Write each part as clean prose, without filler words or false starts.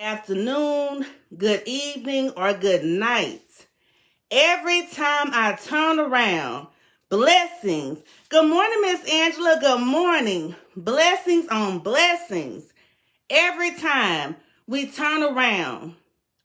Afternoon, good evening, or good night. Every time I turn around, blessings. Good morning, Miss Angela. Good morning. Blessings on blessings. Every time we turn around,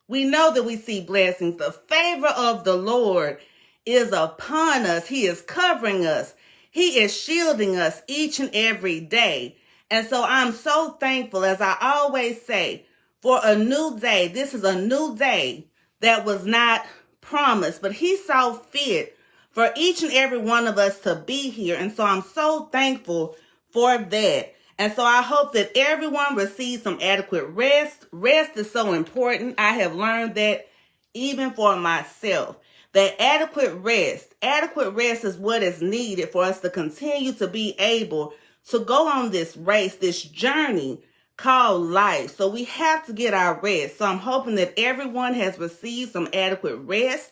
we know that we see blessings. The favor of the Lord is upon us. He is covering us. He is shielding us each and every day. And so I'm so thankful, as I always say, for a new day. This is a new day that was not promised, but He saw fit for each and every one of us to be here. And so I'm so thankful for that. And so I hope that everyone receives some adequate rest. Rest is so important. I have learned that even for myself, that adequate rest is what is needed for us to continue to be able to go on this race, this journey called life. So we have to get our rest. So I'm hoping that everyone has received some adequate rest.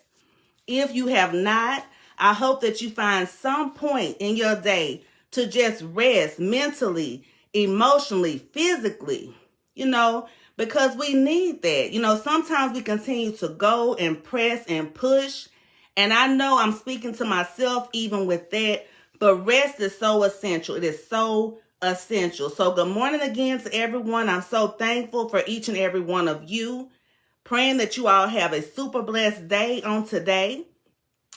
If you have not, I hope that you find some point in your day to just rest mentally, emotionally, physically, because we need that. Sometimes we continue to go and press and push. And I know I'm speaking to myself even with that, but rest is so essential. It is so essential. So good morning again to everyone. I'm so thankful for each and every one of you. Praying that you all have a super blessed day on today.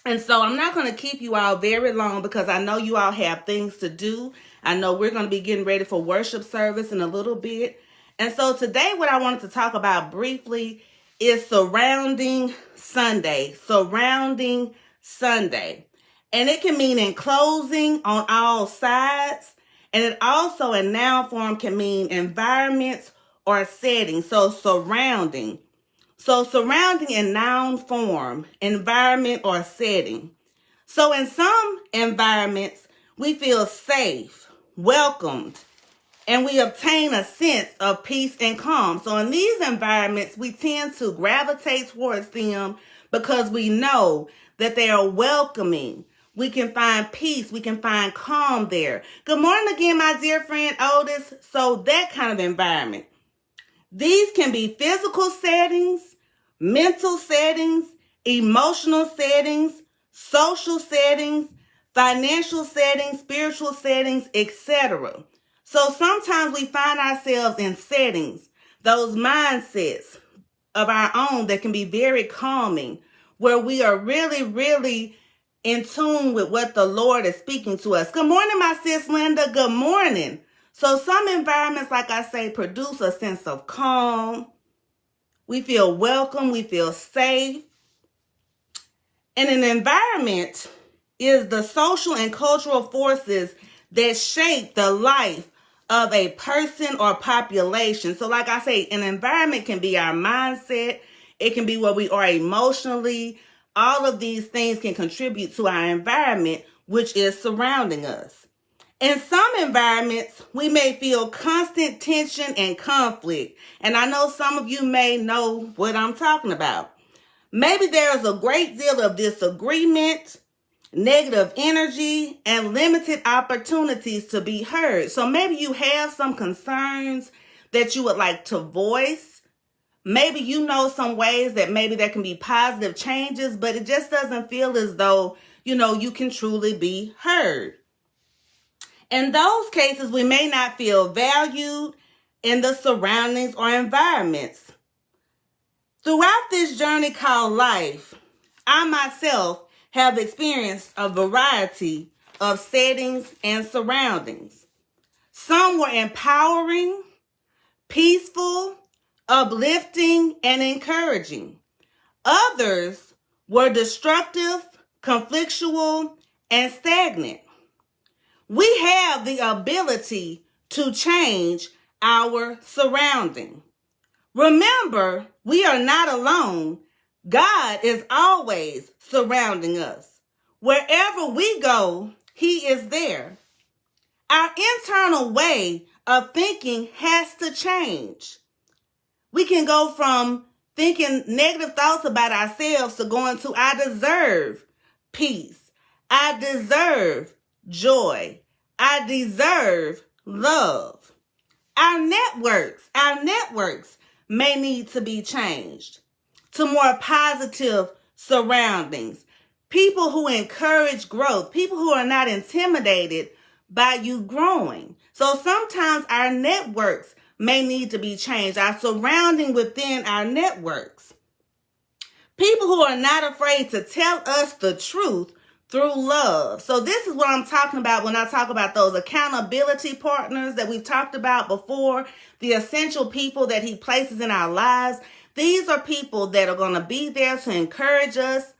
And so I'm not going to keep you all very long because I know you all have things to do. I know we're going to be getting ready for worship service in a little bit. And so today what I wanted to talk about briefly is surrounding Sunday. Surrounding Sunday. And it can mean enclosing on all sides. And it also in noun form can mean environments or settings. So surrounding. So surrounding in noun form, environment or setting. So in some environments, we feel safe, welcomed, and we obtain a sense of peace and calm. So in these environments, we tend to gravitate towards them because we know that they are welcoming. We can find peace. We can find calm there. Good morning again, my dear friend Otis. So that kind of environment. These can be physical settings, mental settings, emotional settings, social settings, financial settings, spiritual settings, etc. So sometimes we find ourselves in settings, those mindsets of our own that can be very calming, where we are really, really in tune with what the Lord is speaking to us. Good morning, my sis Linda. Good morning. So some environments, like I say, produce a sense of calm. We feel welcome. We feel safe. And an environment is the social and cultural forces that shape the life of a person or population. So like I say, an environment can be our mindset. It can be where we are emotionally. All of these things can contribute to our environment, which is surrounding us. In some environments, we may feel constant tension and conflict. And I know some of you may know what I'm talking about. Maybe there is a great deal of disagreement, negative energy, and limited opportunities to be heard. So maybe you have some concerns that you would like to voice. Maybe you know some ways that maybe there can be positive changes, but it just doesn't feel as though, you can truly be heard. In those cases, we may not feel valued in the surroundings or environments. Throughout this journey called life, I myself have experienced a variety of settings and surroundings. Some were empowering, peaceful, uplifting, and encouraging. Others were destructive, conflictual, and stagnant. We have the ability to change our surrounding. Remember, we are not alone. God is always surrounding us. Wherever we go, He is there. Our internal way of thinking has to change. We can go from thinking negative thoughts about ourselves to going to, I deserve peace. I deserve joy. I deserve love. Our networks may need to be changed to more positive surroundings. People who encourage growth, people who are not intimidated by you growing. So sometimes our networks may need to be changed, our surrounding within our networks. People who are not afraid to tell us the truth through love. So this is what I'm talking about when I talk about those accountability partners that we've talked about before, the essential people that he places in our lives. These are people that are going to be there to encourage us,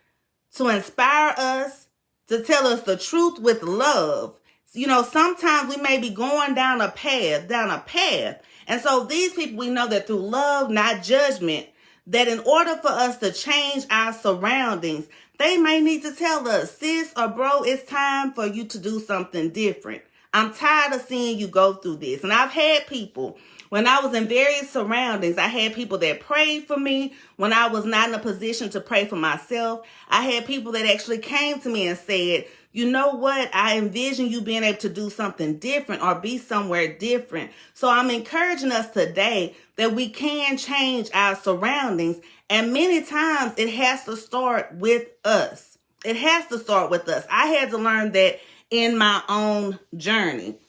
to inspire us, to tell us the truth with love. You know, sometimes we may be going down a path. And so these people, we know that through love, not judgment, that in order for us to change our surroundings, they may need to tell us, sis or bro, it's time for you to do something different. I'm tired of seeing you go through this. And I've had people, when I was in various surroundings, I had people that prayed for me when I was not in a position to pray for myself. I had people that actually came to me and said, you know what? I envision you being able to do something different or be somewhere different. So I'm encouraging us today that we can change our surroundings. And many times it has to start with us. It has to start with us. I had to learn that in my own journey.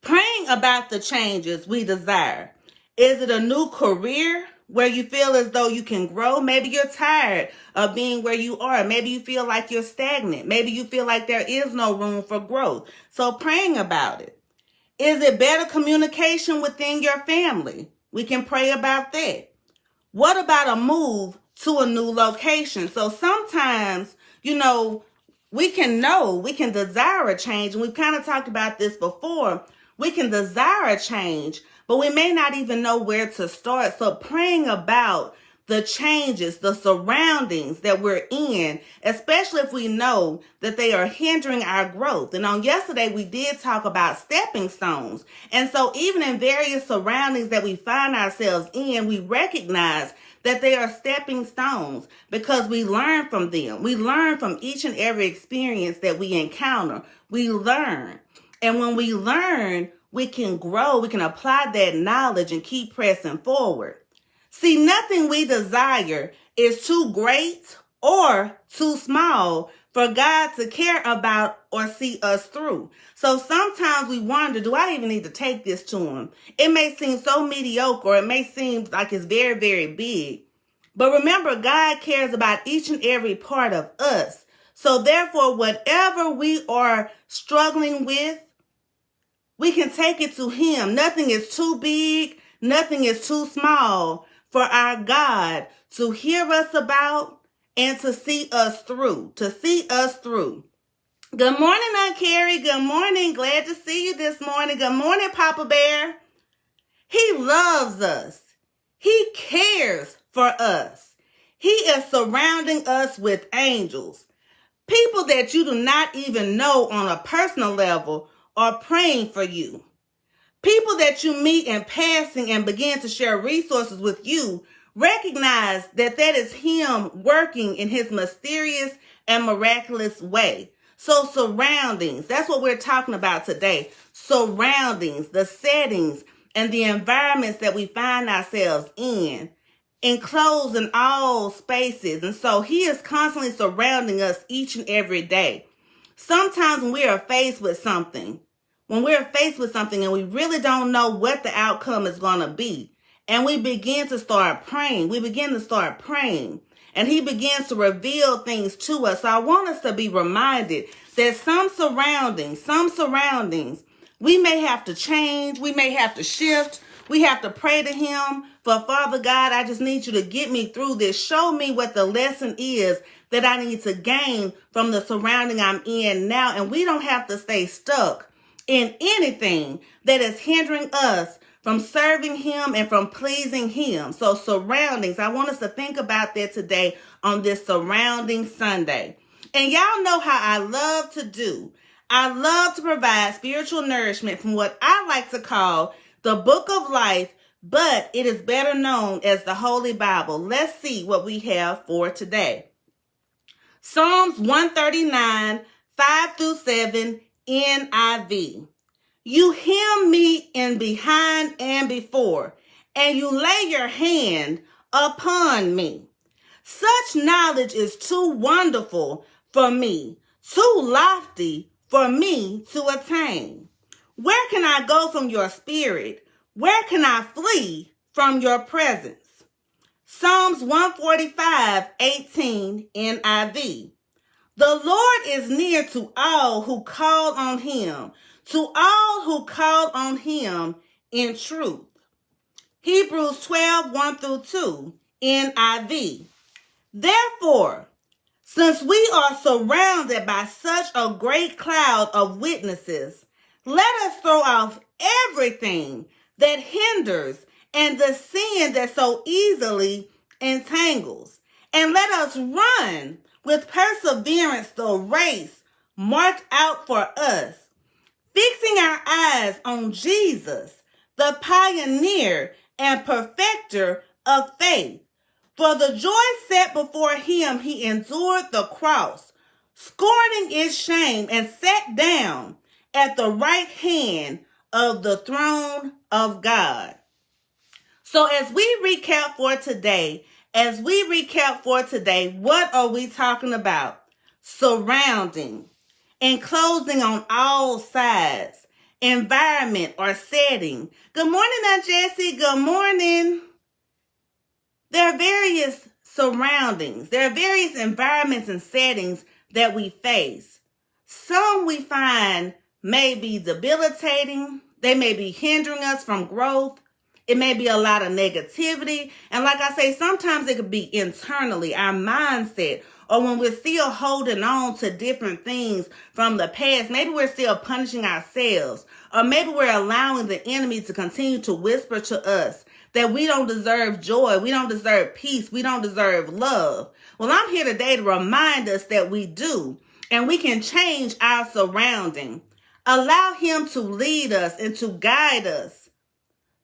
Praying about the changes we desire. Is it a new career where you feel as though you can grow? Maybe you're tired of being where you are. Maybe you feel like you're stagnant. Maybe you feel like there is no room for growth. So praying about it. Is it better communication within your family? We can pray about that. What about a move to a new location? So sometimes, you know, we can desire a change. And we've kind of talked about this before. We can desire a change, but we may not even know where to start. So praying about the changes, the surroundings that we're in, especially if we know that they are hindering our growth. And on yesterday, we did talk about stepping stones. And so even in various surroundings that we find ourselves in, we recognize that they are stepping stones because we learn from them. We learn from each and every experience that we encounter. We learn. And when we learn, we can grow, we can apply that knowledge and keep pressing forward. See, nothing we desire is too great or too small for God to care about or see us through. So sometimes we wonder, do I even need to take this to him? It may seem so mediocre, or it may seem like it's very, very big. But remember, God cares about each and every part of us. So therefore, whatever we are struggling with, we can take it to him. Nothing is too big. Nothing is too small for our God to hear us about and to see us through. Good morning, Aunt Carrie. Good morning. Glad to see you this morning. Good morning, Papa Bear. He loves us. He cares for us. He is surrounding us with angels. People that you do not even know on a personal level are praying for you. People that you meet in passing and begin to share resources with you recognize that that is him working in his mysterious and miraculous way. So surroundings, that's what we're talking about today. Surroundings, the settings and the environments that we find ourselves in, enclosed in all spaces. And so he is constantly surrounding us each and every day. Sometimes when we are faced with something, and we really don't know what the outcome is going to be, and we begin to start praying, and he begins to reveal things to us. So I want us to be reminded that some surroundings, we may have to change, we may have to shift, we have to pray to him for, Father God, I just need you to get me through this. Show me what the lesson is that I need to gain from the surrounding I'm in now. And we don't have to stay stuck in anything that is hindering us from serving him and from pleasing him. So surroundings, I want us to think about that today on this Surrounding Sunday. And y'all know how I love to do. I love to provide spiritual nourishment from what I like to call the book of life, but it is better known as the Holy Bible. Let's see what we have for today. Psalms 139, 5-7, NIV. You hem me in behind and before, and you lay your hand upon me. Such knowledge is too wonderful for me, too lofty for me to attain. Where can I go from your spirit? Where can I flee from your presence? Psalms 145:18 NIV. The Lord is near to all who call on him, to all who call on him in truth. Hebrews 12:1-2 NIV. Therefore, since we are surrounded by such a great cloud of witnesses, let us throw off everything that hinders and the sin that so easily entangles, and let us run with perseverance the race marked out for us, fixing our eyes on Jesus, the pioneer and perfecter of faith. For the joy set before him, he endured the cross, scorning its shame, and sat down at the right hand of the throne of God. So as we recap for today, what are we talking about? Surrounding, enclosing on all sides, environment or setting. Good morning, Aunt Jessie. Good morning. There are various surroundings. There are various environments and settings that we face. Some we find may be debilitating. They may be hindering us from growth. It may be a lot of negativity. And like I say, sometimes it could be internally, our mindset, or when we're still holding on to different things from the past. Maybe we're still punishing ourselves, or maybe we're allowing the enemy to continue to whisper to us that we don't deserve joy, we don't deserve peace, we don't deserve love. Well, I'm here today to remind us that we do, and we can change our surrounding. Allow him to lead us and to guide us.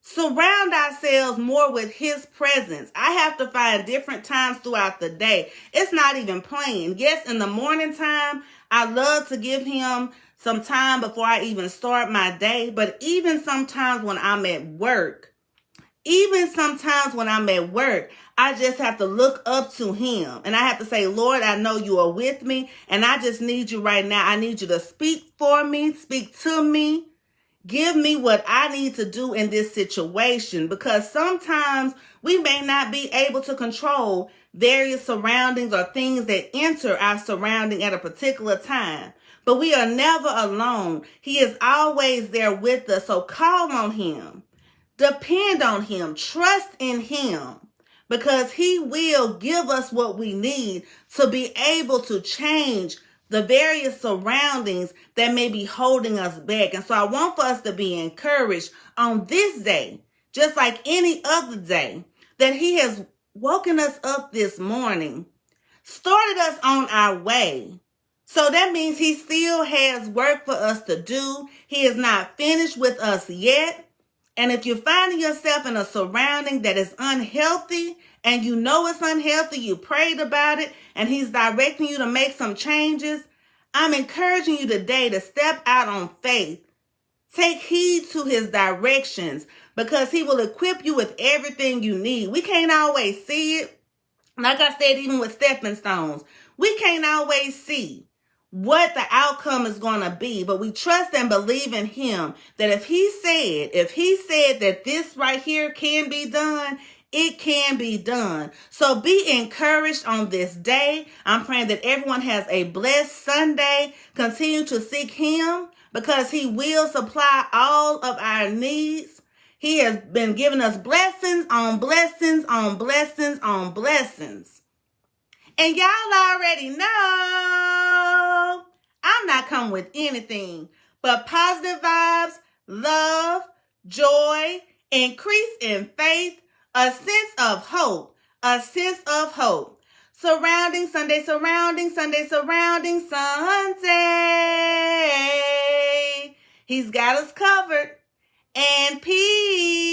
Surround ourselves more with his presence. I have to find different times throughout the day. It's not even playing. Yes, in the morning time, I love to give him some time before I even start my day. But even sometimes when I'm at work, I just have to look up to him. And I have to say, Lord, I know you are with me. And I just need you right now. I need you to speak for me, speak to me. Give me what I need to do in this situation, because sometimes we may not be able to control various surroundings or things that enter our surrounding at a particular time. But we are never alone. He is always there with us. So call on him. Depend on him. Trust in him, because he will give us what we need to be able to change the various surroundings that may be holding us back. And so I want for us to be encouraged on this day, just like any other day, that he has woken us up this morning, started us on our way. So that means he still has work for us to do. He is not finished with us yet. And if you're finding yourself in a surrounding that is unhealthy, and you know it's unhealthy, you prayed about it, and he's directing you to make some changes, I'm encouraging you today to step out on faith. Take heed to his directions, because he will equip you with everything you need. We can't always see it. Like I said, even with stepping stones, we can't always see what the outcome is going to be, but we trust and believe in him that if he said that this right here can be done, it can be done. So be encouraged on this day. I'm praying that everyone has a blessed Sunday. Continue to seek him, because he will supply all of our needs. He has been giving us blessings on blessings on blessings on blessings. And y'all already know I'm not coming with anything but positive vibes, love, joy, increase in faith, a sense of hope. Surrounding Sunday. He's got us covered. And peace.